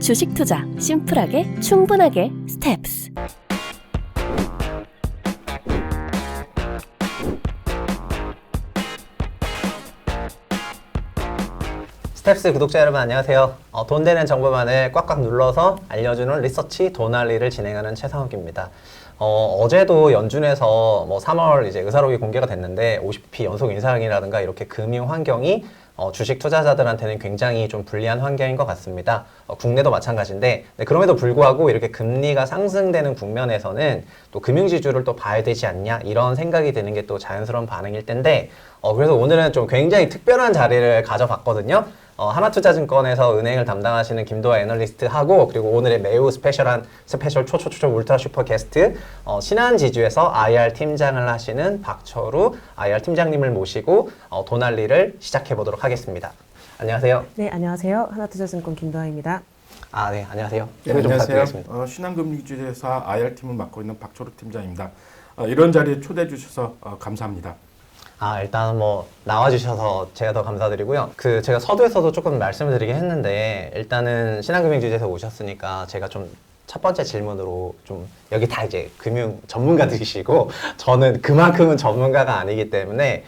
주식 투자 심플하게 충분하게 스텝스. 스텝스 구독자 여러분 안녕하세요. 돈 되는 정보만을 꽉꽉 눌러서 알려주는 리서치 돈알리를 진행하는 최상욱입니다. 어제도 연준에서 3월 이제 의사록이 공개가 됐는데 50p 연속 인상이라든가 이렇게 금융 환경이 주식 투자자들한테는 굉장히 좀 불리한 환경인 것 같습니다. 국내도 마찬가지인데 그럼에도 불구하고 이렇게 금리가 상승되는 국면에서는 또 금융지주를 또 봐야 되지 않냐 이런 생각이 드는 게 또 자연스러운 반응일 텐데 그래서 오늘은 좀 굉장히 특별한 자리를 가져봤거든요. 하나투자증권에서 은행을 담당하시는 김도하 애널리스트하고 그리고 오늘의 매우 스페셜 초초초초 울트라 슈퍼 게스트 신한지주에서 IR 팀장을 하시는 박철우 IR 팀장님을 모시고 돈알리를 시작해 보도록 하겠습니다. 안녕하세요. 네, 안녕하세요. 하나투자증권 김도하입니다. 네, 안녕하세요. 네, 안녕하세요. 신한금융지주에서 IR팀을 맡고 있는 박철우 팀장입니다. 이런 자리에 초대해 주셔서 감사합니다. 일단 나와주셔서 제가 더 감사드리고요. 제가 서두에서도 조금 말씀을 드리긴 했는데 일단은 신한금융지주에서 오셨으니까 제가 좀 첫 번째 질문으로 좀 여기 다 이제 금융 전문가들이시고 저는 그만큼은 전문가가 아니기 때문에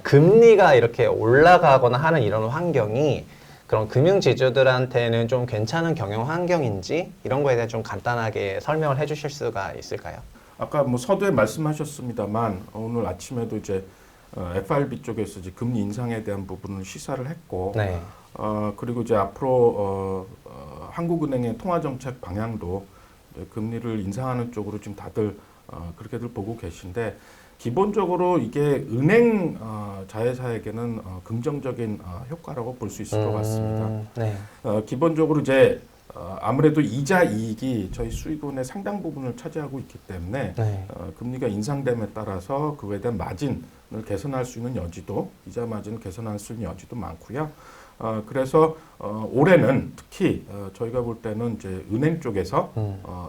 금리가 이렇게 올라가거나 하는 이런 환경이 그런 금융지주들한테는 좀 괜찮은 경영 환경인지 이런 거에 대해 좀 간단하게 설명을 해주실 수가 있을까요? 아까 서두에 말씀하셨습니다만 오늘 아침에도 이제 FRB 쪽에서 이제 금리 인상에 대한 부분을 시사를 했고, 네. 그리고 이제 앞으로 한국은행의 통화정책 방향도 금리를 인상하는 쪽으로 지금 다들 그렇게들 보고 계신데 기본적으로 이게 은행 자회사에게는 긍정적인 효과라고 볼 수 있을 것 같습니다. 네. 기본적으로 이제 아무래도 이자 이익이 저희 수익원의 상당 부분을 차지하고 있기 때문에 네. 금리가 인상됨에 따라서 그거에 대한 마진을 개선할 수 있는 여지도 이자 마진을 개선할 수 있는 여지도 많고요. 그래서 올해는 특히 저희가 볼 때는 이제 은행 쪽에서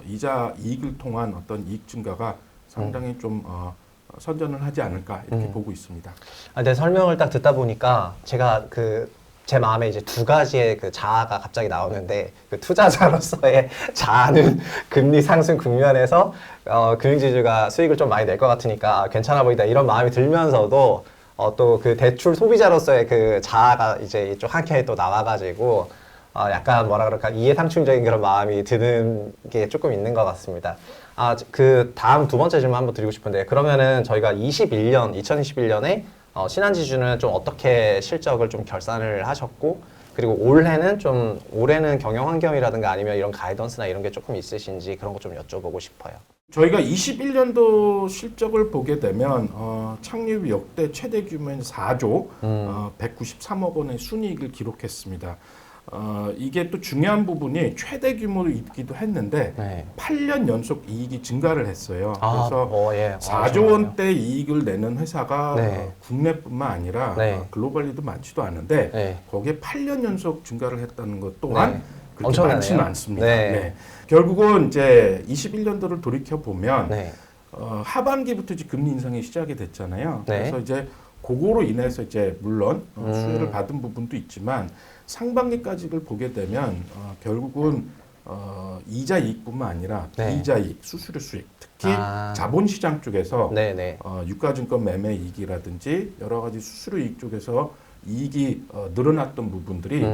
이자 이익을 통한 어떤 이익 증가가 상당히 좀 선전을 하지 않을까 이렇게 보고 있습니다. 네, 설명을 딱 듣다 보니까 제가 제 마음에 이제 두 가지의 자아가 갑자기 나오는데 투자자로서의 자아는 금리 상승 국면에서 금융지주가 수익을 좀 많이 낼 것 같으니까 괜찮아 보인다 이런 마음이 들면서도 또 대출 소비자로서의 자아가 이제 이쪽 한켠에 또 나와가지고 약간 뭐라 그럴까 이해상충적인 그런 마음이 드는 게 조금 있는 것 같습니다. 다음 두 번째 질문 한번 드리고 싶은데 그러면은 저희가 2021년에 신한지주는 좀 어떻게 실적을 좀 결산을 하셨고 그리고 올해는 경영 환경이라든가 아니면 이런 가이던스나 이런 게 조금 있으신지 그런 거 좀 여쭤보고 싶어요. 저희가 21년도 실적을 보게 되면 창립 역대 최대 규모인 4조 193억 원의 순이익을 기록했습니다. 이게 또 중요한 부분이 최대 규모이기도 했는데 네. 8년 연속 이익이 증가를 했어요. 그래서 예. 4조 원대 이익을 내는 회사가 네. 국내뿐만 아니라 네. 글로벌리도 많지도 않은데 네. 거기에 8년 연속 증가를 했다는 것 또한 네. 그렇게 엄청나네요. 많지는 않습니다. 네. 네. 결국은 이제 21년도를 돌이켜 보면 네. 하반기부터 이제 금리 인상이 시작이 됐잖아요. 네. 그래서 이제 그거로 인해서 이제 물론 수혜를 받은 부분도 있지만 상반기까지를 보게 되면 결국은 이자 이익뿐만 아니라 네. 비이자 이익, 수수료 수익, 특히 자본시장 쪽에서 네. 유가증권 매매 이익이라든지 여러 가지 수수료 이익 쪽에서 이익이 늘어났던 부분들이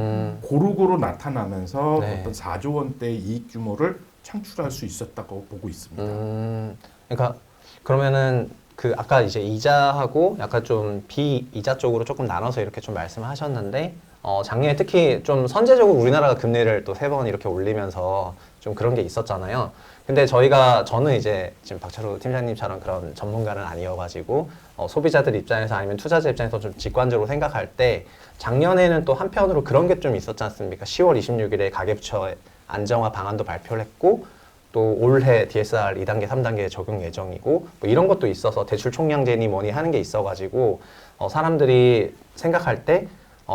고루고루 나타나면서 네. 어떤 4조 원대의 이익 규모를 창출할 수 있었다고 보고 있습니다. 그러니까 그러면은 아까 이제 이자하고 약간 좀 비이자 쪽으로 조금 나눠서 이렇게 좀 말씀하셨는데 작년에 특히 좀 선제적으로 우리나라가 금리를 또 3번 이렇게 올리면서 좀 그런 게 있었잖아요. 근데 저는 이제 지금 박철우 팀장님처럼 그런 전문가는 아니어가지고 소비자들 입장에서 아니면 투자자 입장에서 좀 직관적으로 생각할 때 작년에는 또 한편으로 그런 게 좀 있었지 않습니까? 10월 26일에 가계부처 안정화 방안도 발표를 했고 또 올해 DSR 2단계, 3단계 적용 예정이고 뭐 이런 것도 있어서 대출 총량제니 뭐니 하는 게 있어가지고 사람들이 생각할 때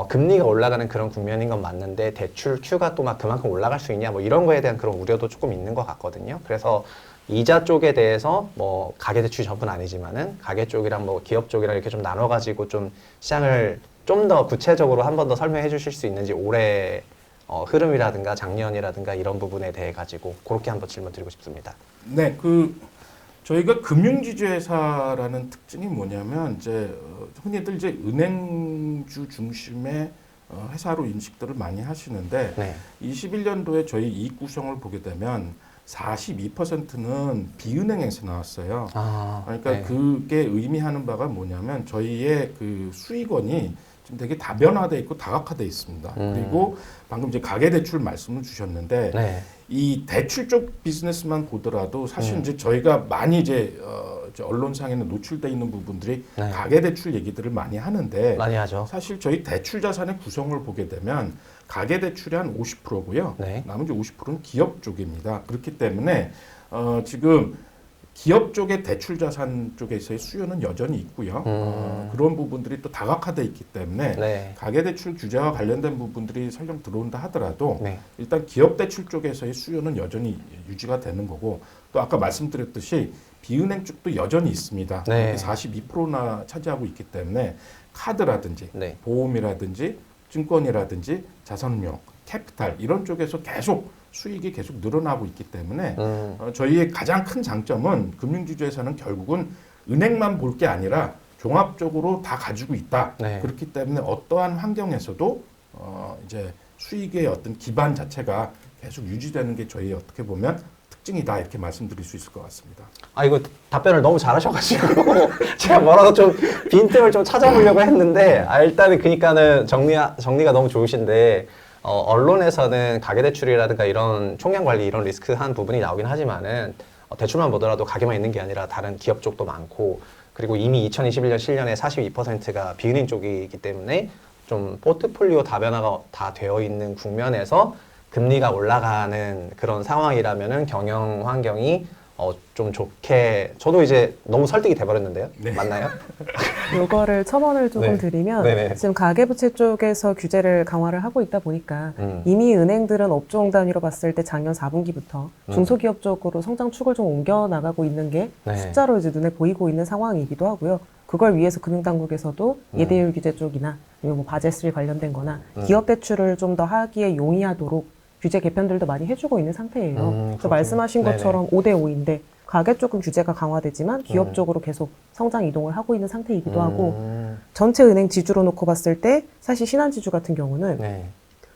금리가 올라가는 그런 국면인 건 맞는데 대출 Q가 또 막 그만큼 올라갈 수 있냐 뭐 이런 거에 대한 그런 우려도 조금 있는 것 같거든요. 그래서 이자 쪽에 대해서 뭐 가계대출 전부는 아니지만은 가계 쪽이랑 뭐 기업 쪽이랑 이렇게 좀 나눠가지고 좀 시장을 좀 더 구체적으로 한 번 더 설명해 주실 수 있는지 올해 흐름이라든가 작년이라든가 이런 부분에 대해 가지고 그렇게 한번 질문 드리고 싶습니다. 네, 저희가 금융지주회사라는 특징이 뭐냐면 이제 흔히들 이제 은행주 중심의 회사로 인식들을 많이 하시는데 네. 21년도에 저희 이익 구성을 보게 되면 42%는 비은행에서 나왔어요. 그러니까 네. 그게 의미하는 바가 뭐냐면 저희의 그 수익원이 지금 되게 다변화돼 있고 다각화돼 있습니다. 그리고 방금 이제 가계대출 말씀을 주셨는데 네. 이 대출 쪽 비즈니스만 보더라도 사실 이제 저희가 많이 이제 언론상에는 노출돼 있는 부분들이 네. 가계대출 얘기들을 많이 하는데 많이 하죠. 사실 저희 대출 자산의 구성을 보게 되면 가계대출이 한 50%고요. 네. 나머지 50%는 기업 쪽입니다. 그렇기 때문에 지금 기업 쪽의 대출 자산 쪽에서의 수요는 여전히 있고요. 그런 부분들이 또 다각화돼 있기 때문에 네. 가계대출 규제와 관련된 부분들이 설령 들어온다 하더라도 네. 일단 기업 대출 쪽에서의 수요는 여전히 유지가 되는 거고 또 아까 말씀드렸듯이 비은행 쪽도 여전히 있습니다. 네. 42%나 차지하고 있기 때문에 카드라든지 네. 보험이라든지 증권이라든지 자산운용, 캐피탈 이런 쪽에서 계속 수익이 계속 늘어나고 있기 때문에 저희의 가장 큰 장점은 금융지주에서는 결국은 은행만 볼 게 아니라 종합적으로 다 가지고 있다. 네. 그렇기 때문에 어떠한 환경에서도 이제 수익의 어떤 기반 자체가 계속 유지되는 게 저희 어떻게 보면 특징이다 이렇게 말씀드릴 수 있을 것 같습니다. 이거 답변을 너무 잘하셔가지고 제가 뭐라도 좀 빈틈을 좀 찾아보려고 했는데 일단은 그러니까는 정리가 너무 좋으신데 언론에서는 가계대출이라든가 이런 총량 관리 이런 리스크한 부분이 나오긴 하지만은 대출만 보더라도 가게만 있는 게 아니라 다른 기업 쪽도 많고 그리고 이미 2021년 실년에 42%가 비은행 쪽이기 때문에 좀 포트폴리오 다변화가 다 되어 있는 국면에서 금리가 올라가는 그런 상황이라면은 경영 환경이 좀 좋게 저도 이제 너무 설득이 돼버렸는데요. 네. 맞나요? 요거를 첨언을 조금 네. 드리면 네네. 지금 가계부채 쪽에서 규제를 강화를 하고 있다 보니까 이미 은행들은 업종 단위로 봤을 때 작년 4분기부터 중소기업 쪽으로 성장 축을 좀 옮겨 나가고 있는 게 네. 숫자로 이제 눈에 보이고 있는 상황이기도 하고요. 그걸 위해서 금융당국에서도 예대율 규제 쪽이나 아니면 뭐 바젤3 관련된 거나 기업 대출을 좀 더 하기에 용이하도록 규제 개편들도 많이 해주고 있는 상태예요. 그래서 그렇군요. 말씀하신 네네. 것처럼 5대5인데 가계 쪽은 규제가 강화되지만 기업 쪽으로 계속 성장 이동을 하고 있는 상태이기도 하고 전체 은행 지주로 놓고 봤을 때 사실 신한지주 같은 경우는 네.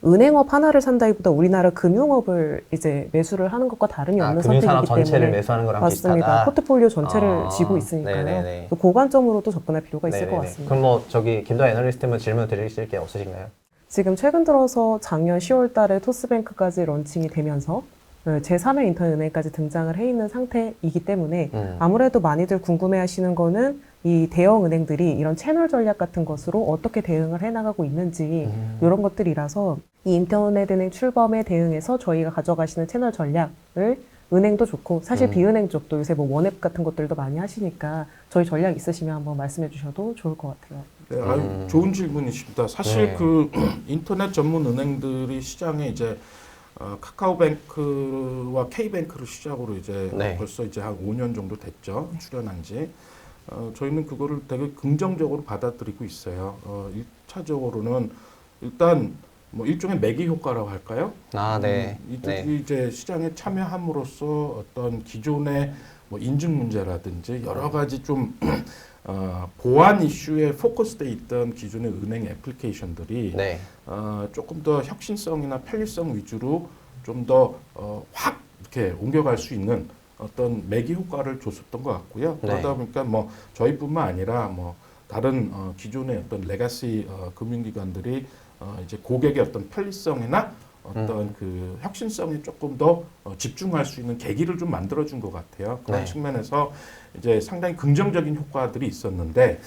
은행업 하나를 산다기보다 우리나라 금융업을 이제 매수를 하는 것과 다름이 없는 금융산업 선택이기 전체를 때문에 매수하는 거랑 맞습니다. 비슷하다. 포트폴리오 전체를 쥐고 있으니까요. 네네네. 그 관점으로도 접근할 필요가 있을 네네네. 것 같습니다. 그럼 뭐 김도하 애널리스트분 질문 드리실 게 없으신가요? 지금 최근 들어서 작년 10월 달에 토스뱅크까지 런칭이 되면서 제3의 인터은행까지 등장을 해 있는 상태이기 때문에 아무래도 많이들 궁금해하시는 거는 이 대형 은행들이 이런 채널 전략 같은 것으로 어떻게 대응을 해나가고 있는지 이런 것들이라서 이 인터넷은행 출범에 대응해서 저희가 가져가시는 채널 전략을 은행도 좋고 사실 비은행 쪽도 요새 뭐 원앱 같은 것들도 많이 하시니까 저희 전략 있으시면 한번 말씀해 주셔도 좋을 것 같아요. 네, 아유, 좋은 질문이십니다. 사실 네. 그 인터넷 전문 은행들이 시장에 이제 카카오뱅크와 K뱅크를 시작으로 이제 네. 벌써 이제 한 5년 정도 됐죠. 출연한 지. 저희는 그거를 되게 긍정적으로 받아들이고 있어요. 1차적으로는 일단 뭐 일종의 매기 효과라고 할까요? 네. 이들이 네. 이제 시장에 참여함으로써 어떤 기존의 뭐 인증 문제라든지 여러 가지 좀 보안 이슈에 포커스돼 있던 기존의 은행 애플리케이션들이 네. 조금 더 혁신성이나 편리성 위주로 좀 더 확 이렇게 옮겨갈 수 있는 어떤 매기 효과를 줬었던 것 같고요. 네. 그러다 보니까 뭐 저희뿐만 아니라 뭐 다른 기존의 어떤 레가시 금융기관들이 이제 고객의 어떤 편리성이나 어떤 그 혁신성에 조금 더 집중할 수 있는 계기를 좀 만들어준 것 같아요. 그런 네. 측면에서 이제 상당히 긍정적인 효과들이 있었는데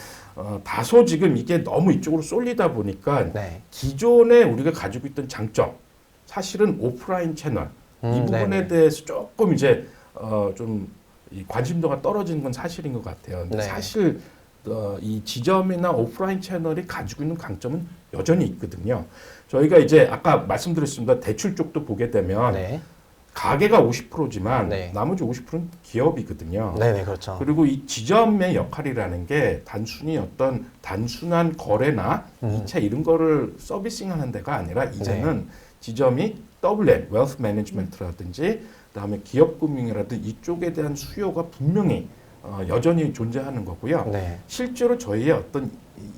다소 지금 이게 너무 이쪽으로 쏠리다 보니까 네. 기존에 우리가 가지고 있던 장점, 사실은 오프라인 채널 이 부분에 네네. 대해서 조금 이제 좀 이 관심도가 떨어지는 건 사실인 것 같아요. 근데 네. 사실 이 지점이나 오프라인 채널이 가지고 있는 강점은 여전히 있거든요. 저희가 이제 아까 말씀드렸습니다. 대출 쪽도 보게 되면 네. 가계가 50%지만 네. 나머지 50%는 기업이거든요. 네네, 그렇죠. 그리고 이 지점의 역할이라는 게 단순히 어떤 단순한 거래나 이체 이런 거를 서비싱하는 데가 아니라 이제는 지점이 WM, Wealth Management라든지 그다음에 기업금융이라든지 이쪽에 대한 수요가 분명히 여전히 존재하는 거고요. 네. 실제로 저희의 어떤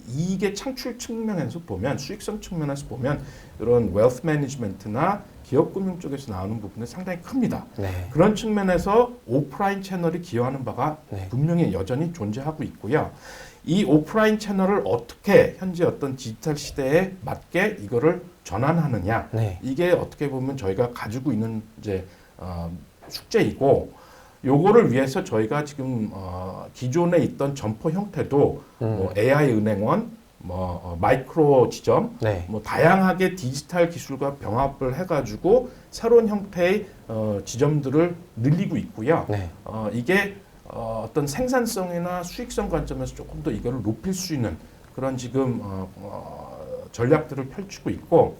이익의 창출 측면에서 보면 수익성 측면에서 보면 이런 웨alth 매니지먼트나 기업금융 쪽에서 나오는 부분은 상당히 큽니다. 네. 그런 측면에서 오프라인 채널이 기여하는 바가 네. 분명히 여전히 존재하고 있고요. 이 오프라인 채널을 어떻게 현재 어떤 디지털 시대에 맞게 이거를 전환하느냐, 네. 이게 어떻게 보면 저희가 가지고 있는 이제 숙제이고, 요거를 위해서 저희가 지금 기존에 있던 점포 형태도 뭐 AI 은행원, 마이크로 지점, 네. 뭐 다양하게 디지털 기술과 병합을 해가지고 새로운 형태의 지점들을 늘리고 있고요. 네. 이게 어떤 생산성이나 수익성 관점에서 조금 더 이거를 높일 수 있는 그런 지금 전략들을 펼치고 있고,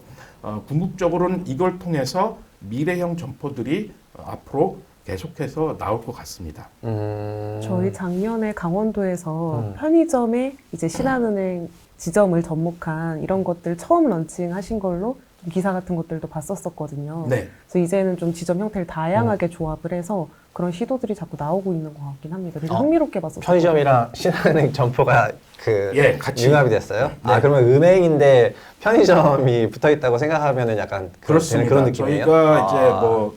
궁극적으로는 이걸 통해서 미래형 점포들이 앞으로 계속해서 나올 것 같습니다. 저희 작년에 강원도에서 음. 편의점에 이제 신한은행 지점을 접목한 이런 것들 처음 런칭하신 걸로 좀 기사 같은 것들도 봤었거든요. 네. 그래서 이제는 좀 지점 형태를 다양하게 조합을 해서 그런 시도들이 자꾸 나오고 있는 것 같긴 합니다. 되게 흥미롭게 봤었어요. 편의점이랑 신한은행 점포가 같이 융합이 됐어요? 네. 아, 그러면 은행인데 편의점이 붙어 있다고 생각하면은 약간 그렇습니다. 그런 느낌이에요? 저희가 이제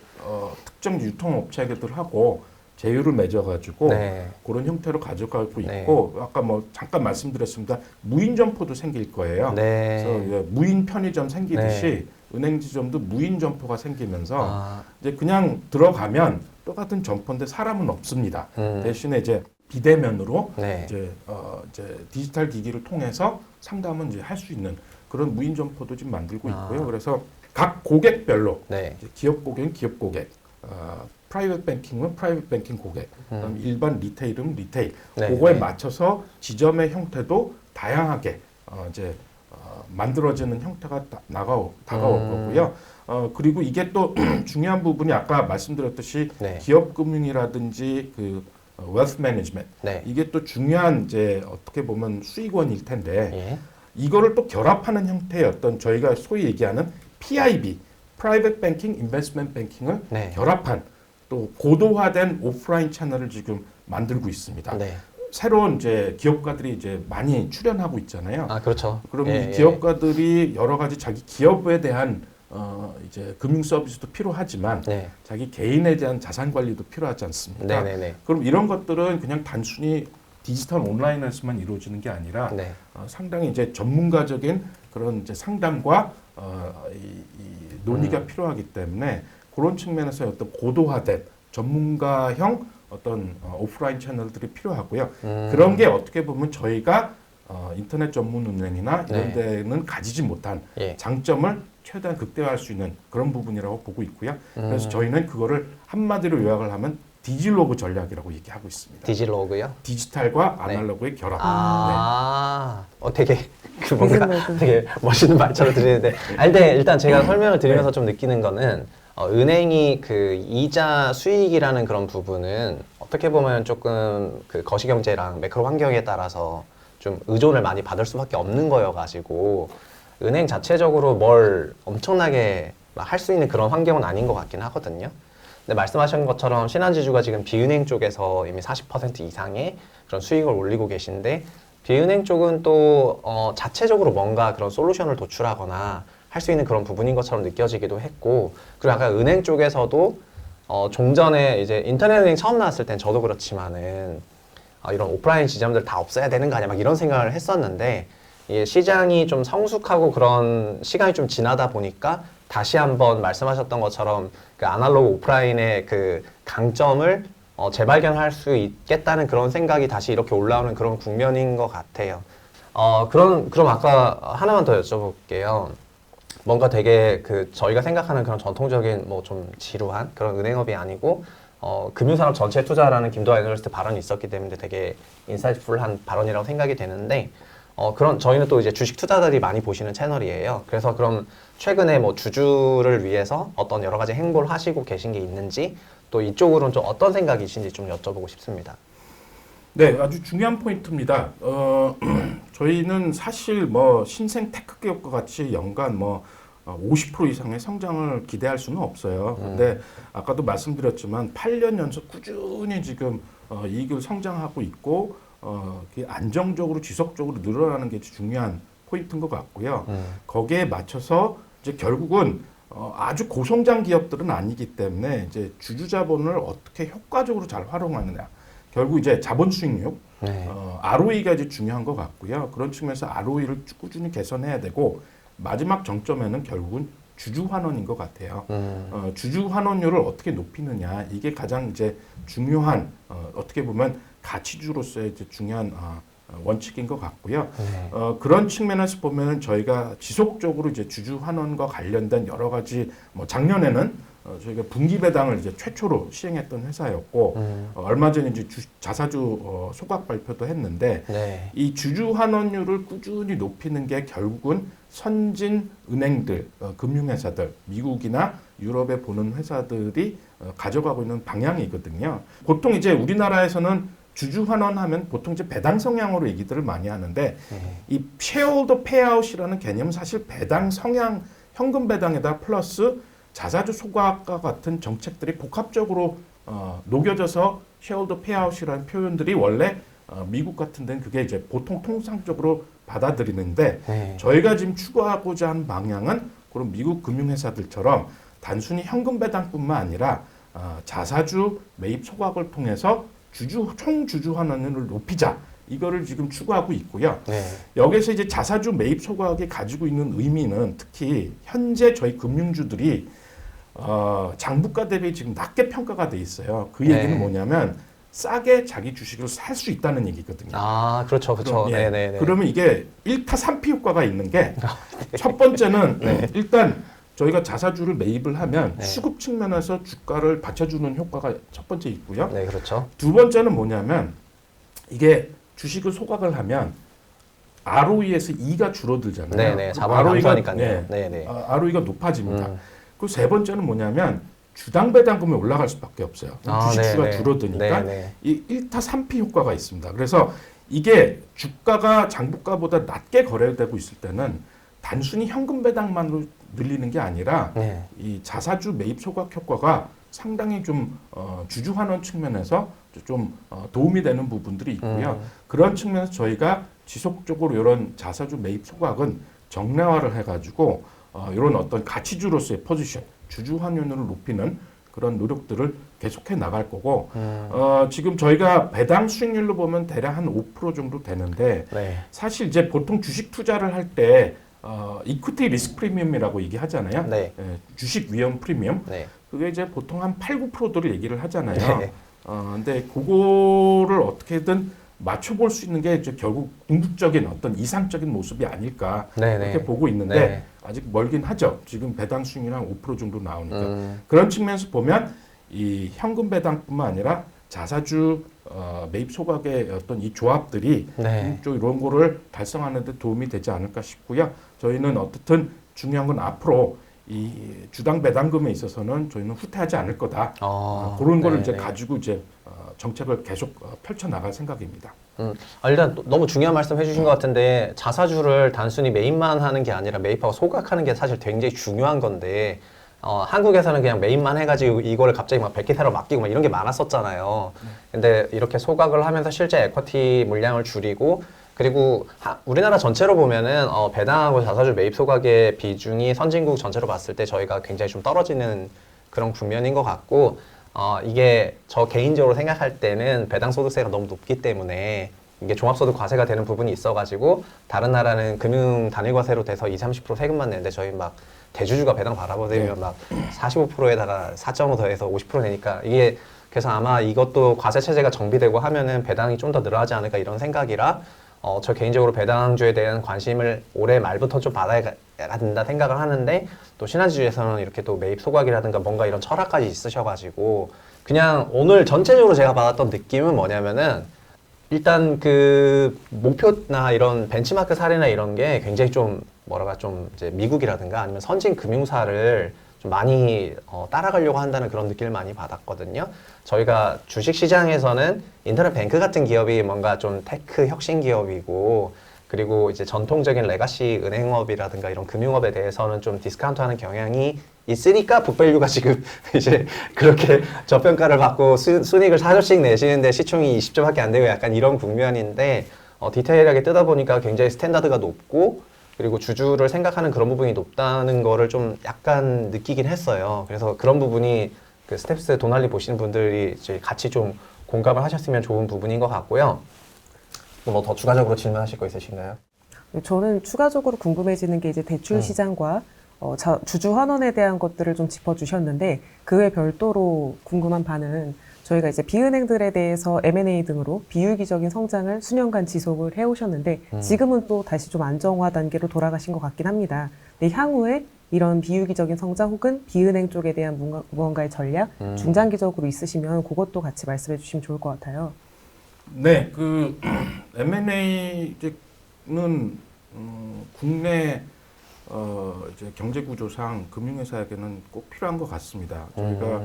특정 유통업체들하고 제휴를 맺어가지고 네. 그런 형태로 가져가고 네. 있고, 아까 잠깐 말씀드렸습니다. 무인 점포도 생길 거예요. 네. 그래서 이제 무인 편의점 생기듯이 네. 은행 지점도 무인 점포가 생기면서 아, 이제 그냥 들어가면 똑같은 점포인데 사람은 없습니다. 대신에 이제 비대면으로 네. 이제 디지털 기기를 통해서 상담은 이제 할 수 있는 그런 무인 점포도 지금 만들고 있고요. 그래서 각 고객별로 네. 이제 기업 고객은 기업 고객, 프라이빗 뱅킹은 프라이빗 뱅킹 고객, 그다음 일반 리테일은 리테일, 네, 그거에 네. 맞춰서 지점의 형태도 다양하게 만들어지는 형태가 다가올 거고요. 그리고 이게 또 중요한 부분이 아까 말씀드렸듯이 네. 기업 금융이라든지 그 웨alth 매니지먼트, 네. 이게 또 중요한 이제 어떻게 보면 수익원일 텐데, 예. 이거를 또 결합하는 형태의 어떤 저희가 소위 얘기하는 PIB, Private Banking, Investment Banking을 네. 결합한 또 고도화된 오프라인 채널을 지금 만들고 있습니다. 네. 새로운 이제 기업가들이 이제 많이 출연하고 있잖아요. 아, 그렇죠. 그럼 예, 이 기업가들이 여러 가지 자기 기업에 대한 이제 금융 서비스도 필요하지만 네. 자기 개인에 대한 자산 관리도 필요하지 않습니까? 네네네. 그럼 이런 것들은 그냥 단순히 디지털 온라인에서만 이루어지는 게 아니라 네. 상당히 이제 전문가적인 그런 이제 상담과 이 논의가 필요하기 때문에 그런 측면에서 어떤 고도화된 전문가형 어떤 오프라인 채널들이 필요하고요. 그런 게 어떻게 보면 저희가 인터넷 전문 은행이나 이런 네. 데는 가지지 못한 예. 장점을 최대한 극대화할 수 있는 그런 부분이라고 보고 있고요. 그래서 저희는 그거를 한마디로 요약을 하면 디지로그 전략이라고 얘기하고 있습니다. 디지로그요? 디지털과 네. 아날로그의 결합. 아, 되게 뭔가 디지로그. 되게 멋있는 말처럼 들리는데, 근데 일단 제가 설명을 드리면서 좀 느끼는 거는 은행이 그 이자 수익이라는 그런 부분은 어떻게 보면 조금 그 거시경제랑 매크로 환경에 따라서 좀 의존을 많이 받을 수밖에 없는 거여가지고 은행 자체적으로 뭘 엄청나게 할 수 있는 그런 환경은 아닌 것 같긴 하거든요. 근데 말씀하신 것처럼 신한지주가 지금 비은행 쪽에서 이미 40% 이상의 그런 수익을 올리고 계신데, 비은행 쪽은 또 자체적으로 뭔가 그런 솔루션을 도출하거나 할 수 있는 그런 부분인 것처럼 느껴지기도 했고, 그리고 아까 은행 쪽에서도 종전에 이제 인터넷 은행 처음 나왔을 땐 저도 그렇지만은 이런 오프라인 지점들 다 없애야 되는 거 아니야 막 이런 생각을 했었는데, 이게 시장이 좀 성숙하고 그런 시간이 좀 지나다 보니까 다시 한번 말씀하셨던 것처럼 그 아날로그 오프라인의 그 강점을 재발견할 수 있겠다는 그런 생각이 다시 이렇게 올라오는 그런 국면인 것 같아요. 그럼 아까 하나만 더 여쭤볼게요. 뭔가 되게 그 저희가 생각하는 그런 전통적인 뭐 좀 지루한 그런 은행업이 아니고 금융산업 전체에 투자라는 김도하 애널리스트 발언이 있었기 때문에 되게 인사이트풀한 발언이라고 생각이 되는데, 저희는 또 이제 주식 투자자들이 많이 보시는 채널이에요. 그래서 그럼 최근에 뭐 주주를 위해서 어떤 여러 가지 행보를 하시고 계신 게 있는지, 또 이쪽으로는 좀 어떤 생각이신지 좀 여쭤보고 싶습니다. 네, 아주 중요한 포인트입니다. 저희는 사실 뭐 신생 테크 기업과 같이 연간 뭐 50% 이상의 성장을 기대할 수는 없어요. 근데 아까도 말씀드렸지만 8년 연속 꾸준히 지금 이익을 성장하고 있고 그게 안정적으로 지속적으로 늘어나는 게 중요한 포인트인 것 같고요. 거기에 맞춰서 이제 결국은 아주 고성장 기업들은 아니기 때문에 이제 주주 자본을 어떻게 효과적으로 잘 활용하느냐. 결국 이제 자본 수익률, ROE가 이제 중요한 것 같고요. 그런 측면에서 ROE를 꾸준히 개선해야 되고 마지막 정점에는 결국은 주주 환원인 것 같아요. 주주 환원율을 어떻게 높이느냐 이게 가장 이제 중요한 어떻게 보면 가치주로서의 이제 중요한 원칙인 것 같고요. 그런 측면에서 보면 저희가 지속적으로 이제 주주 환원과 관련된 여러 가지 뭐 작년에는 저희가 분기 배당을 이제 최초로 시행했던 회사였고 얼마 전에 이제 자사주 소각 발표도 했는데 네. 이 주주 환원율을 꾸준히 높이는 게 결국은 선진 은행들, 금융회사들, 미국이나 유럽에 보는 회사들이 가져가고 있는 방향이거든요. 보통 이제 우리나라에서는 주주 환원하면 보통 이제 배당 성향으로 얘기들을 많이 하는데 이 쉐어홀더 페이아웃이라는 개념은 사실 배당 성향, 현금 배당에다 플러스 자사주 소각과 같은 정책들이 복합적으로 녹여져서 쉐어홀더 페이아웃이라는 표현들이 원래 미국 같은 데는 그게 이제 보통 통상적으로 받아들이는데 저희가 지금 추구하고자 하는 방향은 그런 미국 금융회사들처럼 단순히 현금 배당뿐만 아니라 자사주 매입 소각을 통해서 총 주주 환원율을 높이자. 이거를 지금 추구하고 있고요. 여기서 이제 자사주 매입 소각이 가지고 있는 의미는 특히 현재 저희 금융주들이 장부가 대비 지금 낮게 평가가 돼 있어요. 그 얘기는 뭐냐면 싸게 자기 주식을 살 수 있다는 얘기거든요. 아, 그렇죠, 그렇죠. 네네네. 그러면 이게 1타 3피 효과가 있는 게 첫 번째는 일단 저희가 자사주를 매입을 하면 수급 측면에서 주가를 받쳐주는 효과가 첫 번째 있고요. 네, 그렇죠. 두 번째는 뭐냐면 이게 주식을 소각을 하면 ROE에서 E가 줄어들잖아요. 네네. 자본을 감소하니까요. ROE가 높아집니다. 그리고 세 번째는 뭐냐면 주당 배당금이 올라갈 수밖에 없어요. 주식수가 줄어드니까 이 1타 3피 효과가 있습니다. 그래서 이게 주가가 장부가보다 낮게 거래되고 있을 때는 단순히 현금 배당만으로 늘리는 게 아니라 이 자사주 매입 소각 효과가 상당히 좀 주주 환원 측면에서 좀 도움이 되는 부분들이 있고요. 그런 측면에서 저희가 지속적으로 이런 자사주 매입 소각은 정례화를 해가지고 이런 어떤 가치주로서의 포지션, 주주 환원율을 높이는 그런 노력들을 계속해 나갈 거고 지금 저희가 배당 수익률로 보면 대략 한 5% 정도 되는데 사실 이제 보통 주식 투자를 할 때 이퀴티 리스크 프리미엄이라고 얘기하잖아요. 주식 위험 프리미엄. 그게 이제 보통 한 8, 9%를 얘기를 하잖아요. 근데 그거를 어떻게든 맞춰볼 수 있는 게 이제 결국 궁극적인 어떤 이상적인 모습이 아닐까 그렇게 보고 있는데 아직 멀긴 하죠. 지금 배당 수익률이 한 5% 정도 나오니까. 그런 측면에서 보면 이 현금 배당뿐만 아니라 자사주 매입 소각의 어떤 이 조합들이 좀 이런 거를 달성하는 데 도움이 되지 않을까 싶고요. 저희는 어떻든 중요한 건 앞으로 이 주당 배당금에 있어서는 저희는 후퇴하지 않을 거다. 그런 거를 이제 가지고 이제 정책을 계속 펼쳐 나갈 생각입니다. 일단 너무 중요한 말씀 해주신 것 같은데 자사주를 단순히 매입만 하는 게 아니라 매입하고 소각하는 게 사실 굉장히 중요한 건데 한국에서는 그냥 매입만 해가지고 이거를 갑자기 막 100개 사러 맡기고 막 이런 게 많았었잖아요. 근데 이렇게 소각을 하면서 실제 에쿼티 물량을 줄이고 그리고 우리나라 전체로 보면은 배당하고 자사주 매입 소각의 비중이 선진국 전체로 봤을 때 저희가 굉장히 좀 떨어지는 그런 국면인 것 같고 이게 저 개인적으로 생각할 때는 배당 소득세가 너무 높기 때문에 이게 종합소득 과세가 되는 부분이 있어가지고 다른 나라는 금융 단일과세로 돼서 20, 30% 세금만 내는데 저희 막 대주주가 배당 받아보면 막 45%에다가 4.5 더해서 50% 내니까 이게 그래서 아마 이것도 과세 체제가 정비되고 하면은 배당이 좀 더 늘어나지 않을까 이런 생각이라 저 개인적으로 배당주에 대한 관심을 올해 말부터 좀 받아야 된다 생각을 하는데 또 신한지주에서는 이렇게 또 매입 소각이라든가 뭔가 이런 철학까지 있으셔가지고 그냥 오늘 전체적으로 제가 받았던 느낌은 뭐냐면은 일단 그 목표나 이런 벤치마크 사례나 이런 게 굉장히 좀 뭐랄까 좀 이제 미국이라든가 아니면 선진 금융사를 좀 많이 따라가려고 한다는 그런 느낌을 많이 받았거든요. 저희가 주식시장에서는 인터넷 뱅크 같은 기업이 뭔가 좀 테크 혁신 기업이고 그리고 이제 전통적인 레가시 은행업이라든가 이런 금융업에 대해서는 좀 디스카운트하는 경향이 있으니까 북밸류가 지금 이제 그렇게 저평가를 받고 순이익을 4조씩 내시는데 시총이 20조밖에 안 되고 약간 이런 국면인데 디테일하게 뜯어보니까 굉장히 스탠다드가 높고 그리고 주주를 생각하는 그런 부분이 높다는 거를 좀 약간 느끼긴 했어요. 그래서 그런 부분이 그 스텝스 도날리 보시는 분들이 이제 같이 좀 공감을 하셨으면 좋은 부분인 것 같고요. 뭐 더 추가적으로 질문하실 거 있으신가요? 저는 추가적으로 궁금해지는 게 이제 대출 시장과 주주 환원에 대한 것들을 좀 짚어주셨는데 그 외 별도로 궁금한 바는 저희가 이제 비은행들에 대해서 M&A 등으로 비유기적인 성장을 수년간 지속을 해오셨는데 지금은 또 다시 좀 안정화 단계로 돌아가신 것 같긴 합니다. 근데 향후에 이런 비유기적인 성장 혹은 비은행 쪽에 대한 무언가의 전략 중장기적으로 있으시면 그것도 같이 말씀해 주시면 좋을 것 같아요. 네, 그 M&A는 국내 이제 경제 구조상 금융회사에게는 꼭 필요한 것 같습니다. 저희가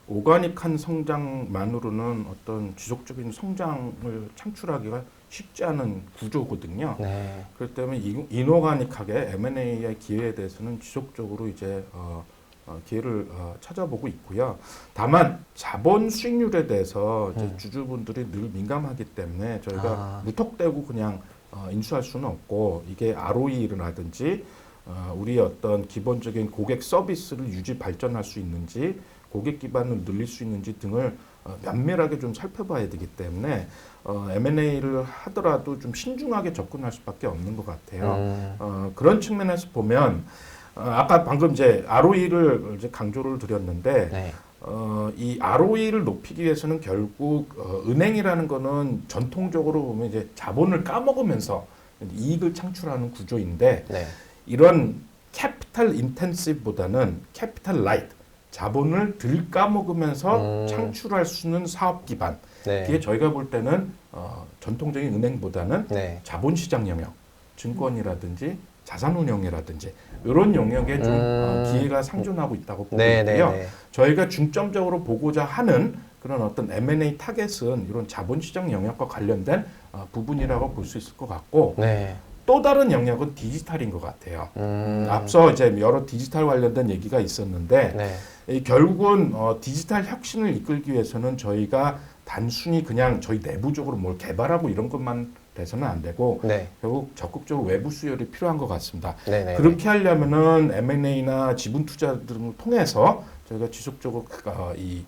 오가닉한 성장만으로는 어떤 지속적인 성장을 창출하기가 쉽지 않은 구조거든요. 네. 그렇기 때문에 이노가닉하게 M&A의 기회에 대해서는 지속적으로 이제 기회를 찾아보고 있고요. 다만 자본 수익률에 대해서 이제 주주분들이 늘 민감하기 때문에 저희가 무턱대고 그냥 인수할 수는 없고 이게 ROE라든지 우리 어떤 기본적인 고객 서비스를 유지 발전할 수 있는지 고객 기반을 늘릴 수 있는지 등을 면밀하게 좀 살펴봐야 되기 때문에 M&A를 하더라도 좀 신중하게 접근할 수밖에 없는 것 같아요. 그런 측면에서 보면 아까 방금 이제 ROE를 이제 강조를 드렸는데 네. 이 ROE를 높이기 위해서는 결국 은행이라는 거는 전통적으로 보면 이제 자본을 까먹으면서 이익을 창출하는 구조인데 네. 이런 캐피탈 인텐시브보다는 캐피탈 라이트 자본을 덜 까먹으면서 창출할 수 있는 사업 기반. 네. 그게 저희가 볼 때는 전통적인 은행보다는 네. 자본시장 영역, 증권이라든지 자산운용이라든지 이런 영역에 좀 기회가 상존하고 있다고 보고 네, 있고요. 네, 네. 저희가 중점적으로 보고자 하는 그런 어떤 M&A 타겟은 이런 자본시장 영역과 관련된 부분이라고 볼 수 있을 것 같고 네. 또 다른 영역은 디지털인 것 같아요. 앞서 이제 여러 디지털 관련된 얘기가 있었는데 네. 이 결국은 디지털 혁신을 이끌기 위해서는 저희가 단순히 그냥 저희 내부적으로 뭘 개발하고 이런 것만 돼서는 안 되고 네. 결국 적극적으로 외부 수혈이 필요한 것 같습니다. 네, 네, 그렇게 하려면은 M&A나 지분 투자 등을 통해서 저희가 지속적으로 이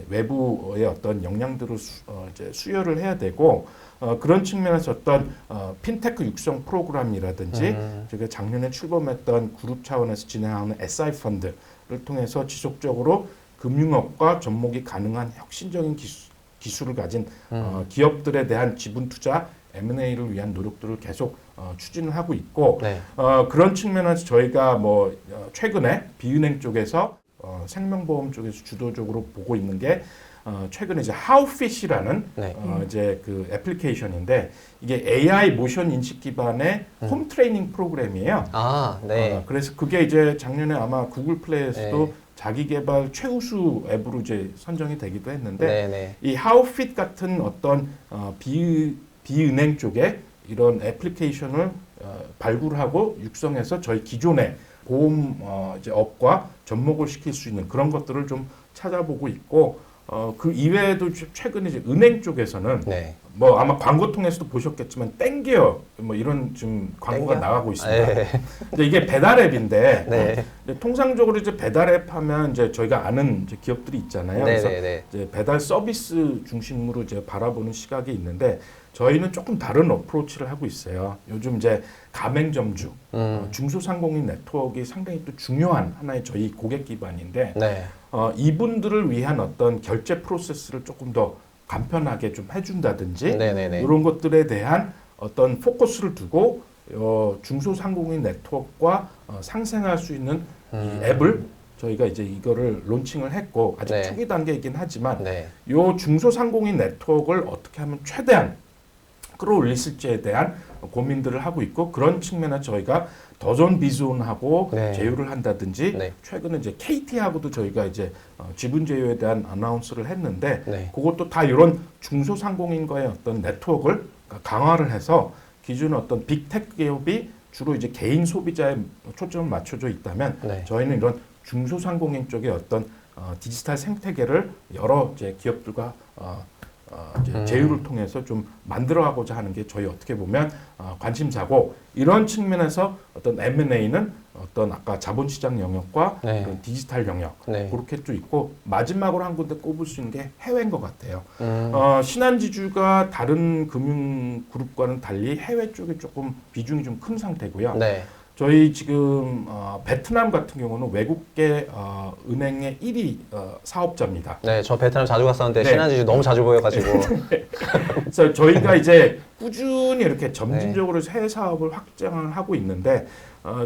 외부의 어떤 역량들을 이제 수혈을 해야 되고 그런 측면에서 어떤 핀테크 육성 프로그램이라든지 저희가 작년에 출범했던 그룹 차원에서 진행하는 SI 펀드를 통해서 지속적으로 금융업과 접목이 가능한 혁신적인 기술을 가진 기업들에 대한 지분 투자 M&A를 위한 노력들을 계속 추진을 하고 있고 네. 그런 측면에서 저희가 뭐 최근에 비은행 쪽에서 생명보험 쪽에서 주도적으로 보고 있는 게 최근에 이제 HowFit이라는 네. 이제 그 애플리케이션인데 이게 AI 모션 인식 기반의 홈 트레이닝 프로그램이에요. 아, 네. 그래서 그게 이제 작년에 아마 구글 플레이에서도 네. 자기 개발 최우수 앱으로 이제 선정이 되기도 했는데 네, 네. 이 HowFit 같은 어떤 비은행 쪽에 이런 애플리케이션을 발굴하고 육성해서 저희 기존의 보험 이제 업과 접목을 시킬 수 있는 그런 것들을 좀 찾아보고 있고 그 이외에도 최근에 이제 은행 쪽에서는 네. 뭐 아마 광고 통해서도 보셨겠지만 땡겨 뭐 이런 지금 광고가 땡겨? 나가고 있습니다. 네. 근데 이게 배달 앱인데 네. 근데 통상적으로 이제 배달 앱 하면 이제 저희가 아는 이제 기업들이 있잖아요. 네, 그래서 네, 네. 이제 배달 서비스 중심으로 이제 바라보는 시각이 있는데 저희는 조금 다른 어프로치를 하고 있어요. 요즘 이제 가맹점주, 중소상공인 네트워크가 상당히 또 중요한 하나의 저희 고객 기반인데 네. 이분들을 위한 어떤 결제 프로세스를 조금 더 간편하게 좀 해준다든지 네네네. 이런 것들에 대한 어떤 포커스를 두고 중소상공인 네트워크와 상생할 수 있는 이 앱을 저희가 이제 이거를 론칭을 했고 아직 네. 초기 단계이긴 하지만 네. 요 중소상공인 네트워크를 어떻게 하면 최대한 끌어올릴 수 있지에 대한 고민들을 하고 있고 그런 측면에서 저희가 더존 비존하고 네. 제휴를 한다든지 네. 최근에 이제 KT하고도 저희가 이제 지분 제휴에 대한 아나운스를 했는데 네. 그것도 다 이런 중소상공인과의 어떤 네트워크를 강화를 해서 기존 어떤 빅테크 기업이 주로 이제 개인 소비자에 초점을 맞춰져 있다면 네. 저희는 이런 중소상공인 쪽의 어떤 디지털 생태계를 여러 이제 기업들과 이제 제휴를 통해서 좀 만들어가고자 하는 게 저희 어떻게 보면 관심사고 이런 측면에서 어떤 M&A는 어떤 아까 자본시장 영역과 네. 그런 디지털 영역 네. 그렇게 좀 있고 마지막으로 한 군데 꼽을 수 있는 게 해외인 것 같아요. 신한지주가 다른 금융그룹과는 달리 해외 쪽에 조금 비중이 좀 큰 상태고요. 네. 저희 지금 베트남 같은 경우는 외국계 은행의 1위 사업자입니다. 네, 저 베트남 자주 갔었는데 네. 신한지주 너무 자주 보여가지고 그래서 저희가 이제 꾸준히 이렇게 점진적으로 해외 사업을 확장을 하고 있는데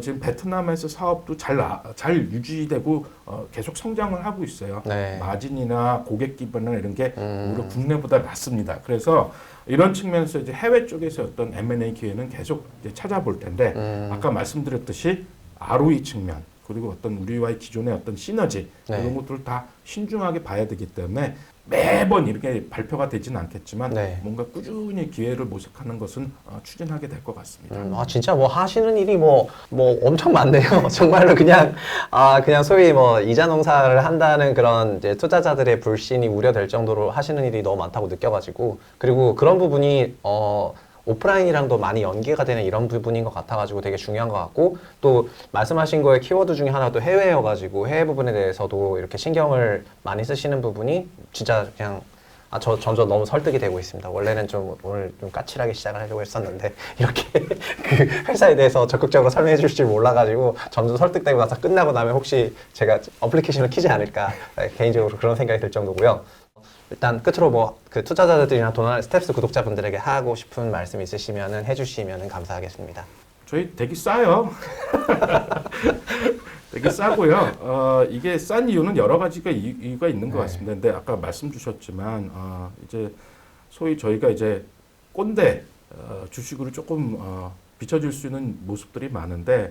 지금 베트남에서 사업도 잘 유지되고 계속 성장을 하고 있어요. 네. 마진이나 고객 기반이나 이런 게 오히려 국내보다 낮습니다. 그래서 이런 측면에서 이제 해외 쪽에서 어떤 M&A 기회는 계속 이제 찾아볼 텐데 아까 말씀드렸듯이 ROE 측면 그리고 어떤 우리와의 기존의 어떤 시너지 네. 이런 것들을 다 신중하게 봐야 되기 때문에 매번 이렇게 발표가 되지는 않겠지만 네. 뭔가 꾸준히 기회를 모색하는 것은 추진하게 될 것 같습니다. 진짜 뭐 하시는 일이 뭐 엄청 많네요. 정말로 그냥 소위 뭐 이자 농사를 한다는 그런 이제 투자자들의 불신이 우려될 정도로 하시는 일이 너무 많다고 느껴가지고 그리고 그런 부분이 오프라인이랑도 많이 연계가 되는 이런 부분인 것 같아가지고 되게 중요한 것 같고 또 말씀하신 거의 키워드 중에 하나도 해외여가지고 해외 부분에 대해서도 이렇게 신경을 많이 쓰시는 부분이 진짜 그냥 저 점점 너무 설득이 되고 있습니다. 원래는 좀 오늘 좀 까칠하게 시작을 하려고 했었는데 이렇게 그 회사에 대해서 적극적으로 설명해 주실 줄 몰라가지고 점점 설득되고 나서 끝나고 나면 혹시 제가 어플리케이션을 키지 않을까 개인적으로 그런 생각이 들 정도고요. 일단 끝으로 뭐 그 투자자들이나 도널드 스텝스 구독자분들에게 하고 싶은 말씀 있으시면은 해주시면은 감사하겠습니다. 저희 되게 싸요. 되게 싸고요. 이게 싼 이유는 여러 가지가 이유가 있는 것 같습니다. 근데 아까 말씀 주셨지만 이제 소위 저희가 이제 꼰대 주식으로 조금 비춰질 수 있는 모습들이 많은데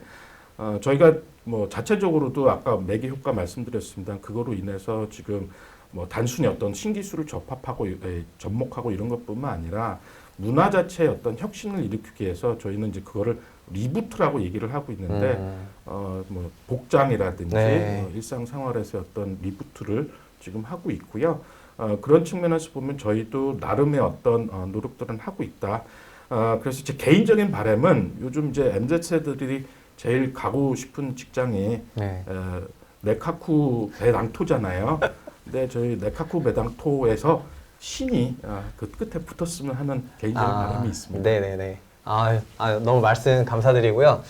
저희가 뭐 자체적으로도 아까 매개 효과 말씀드렸습니다. 그거로 인해서 지금 뭐 단순히 어떤 신기술을 접목하고 이런 것뿐만 아니라 문화 자체의 어떤 혁신을 일으키기 위해서 저희는 이제 그거를 리부트라고 얘기를 하고 있는데 뭐 복장이라든지 네. 일상생활에서 어떤 리부트를 지금 하고 있고요. 그런 측면에서 보면 저희도 나름의 어떤 노력들은 하고 있다. 그래서 제 개인적인 바람은 요즘 이제 MZ세들이 제일 가고 싶은 직장이 네. 네카쿠 배당토잖아요. 근데 저희 네카쿠 배당토에서 신이 그 끝에 붙었으면 하는 개인적인 바람이 있습니다. 네네네. 너무 말씀 감사드리고요.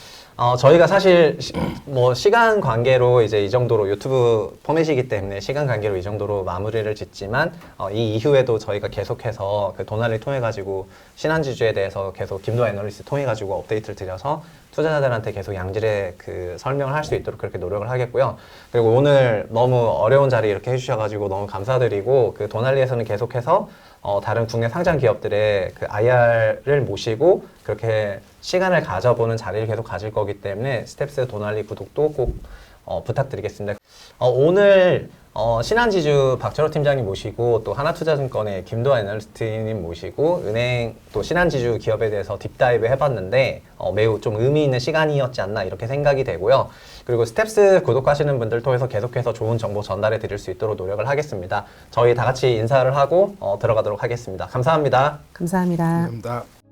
저희가 사실 뭐 시간 관계로 이제 이 정도로 유튜브 포맷이기 때문에 시간 관계로 이 정도로 마무리를 짓지만 이 이후에도 저희가 계속해서 그 도날을 통해 가지고 신한지주에 대해서 계속 김도아 애널리스트 통해 가지고 업데이트를 드려서 투자자들한테 계속 양질의 그 설명을 할 수 있도록 그렇게 노력을 하겠고요. 그리고 오늘 너무 어려운 자리 이렇게 해주셔가지고 너무 감사드리고 그 도날리에서는 계속해서 다른 국내 상장 기업들의 그 IR을 모시고 그렇게 시간을 가져보는 자리를 계속 가질 거기 때문에 스텝스 도날리 구독도 꼭 부탁드리겠습니다. 오늘 신한지주 박철호 팀장님 모시고 또 하나투자증권의 김도아 애널리스트님 모시고 은행 또 신한지주 기업에 대해서 딥다이브 해봤는데 매우 좀 의미 있는 시간이었지 않나 이렇게 생각이 되고요. 그리고 스텝스 구독하시는 분들 통해서 계속해서 좋은 정보 전달해 드릴 수 있도록 노력을 하겠습니다. 저희 다 같이 인사를 하고 들어가도록 하겠습니다. 감사합니다. 감사합니다. 감사합니다.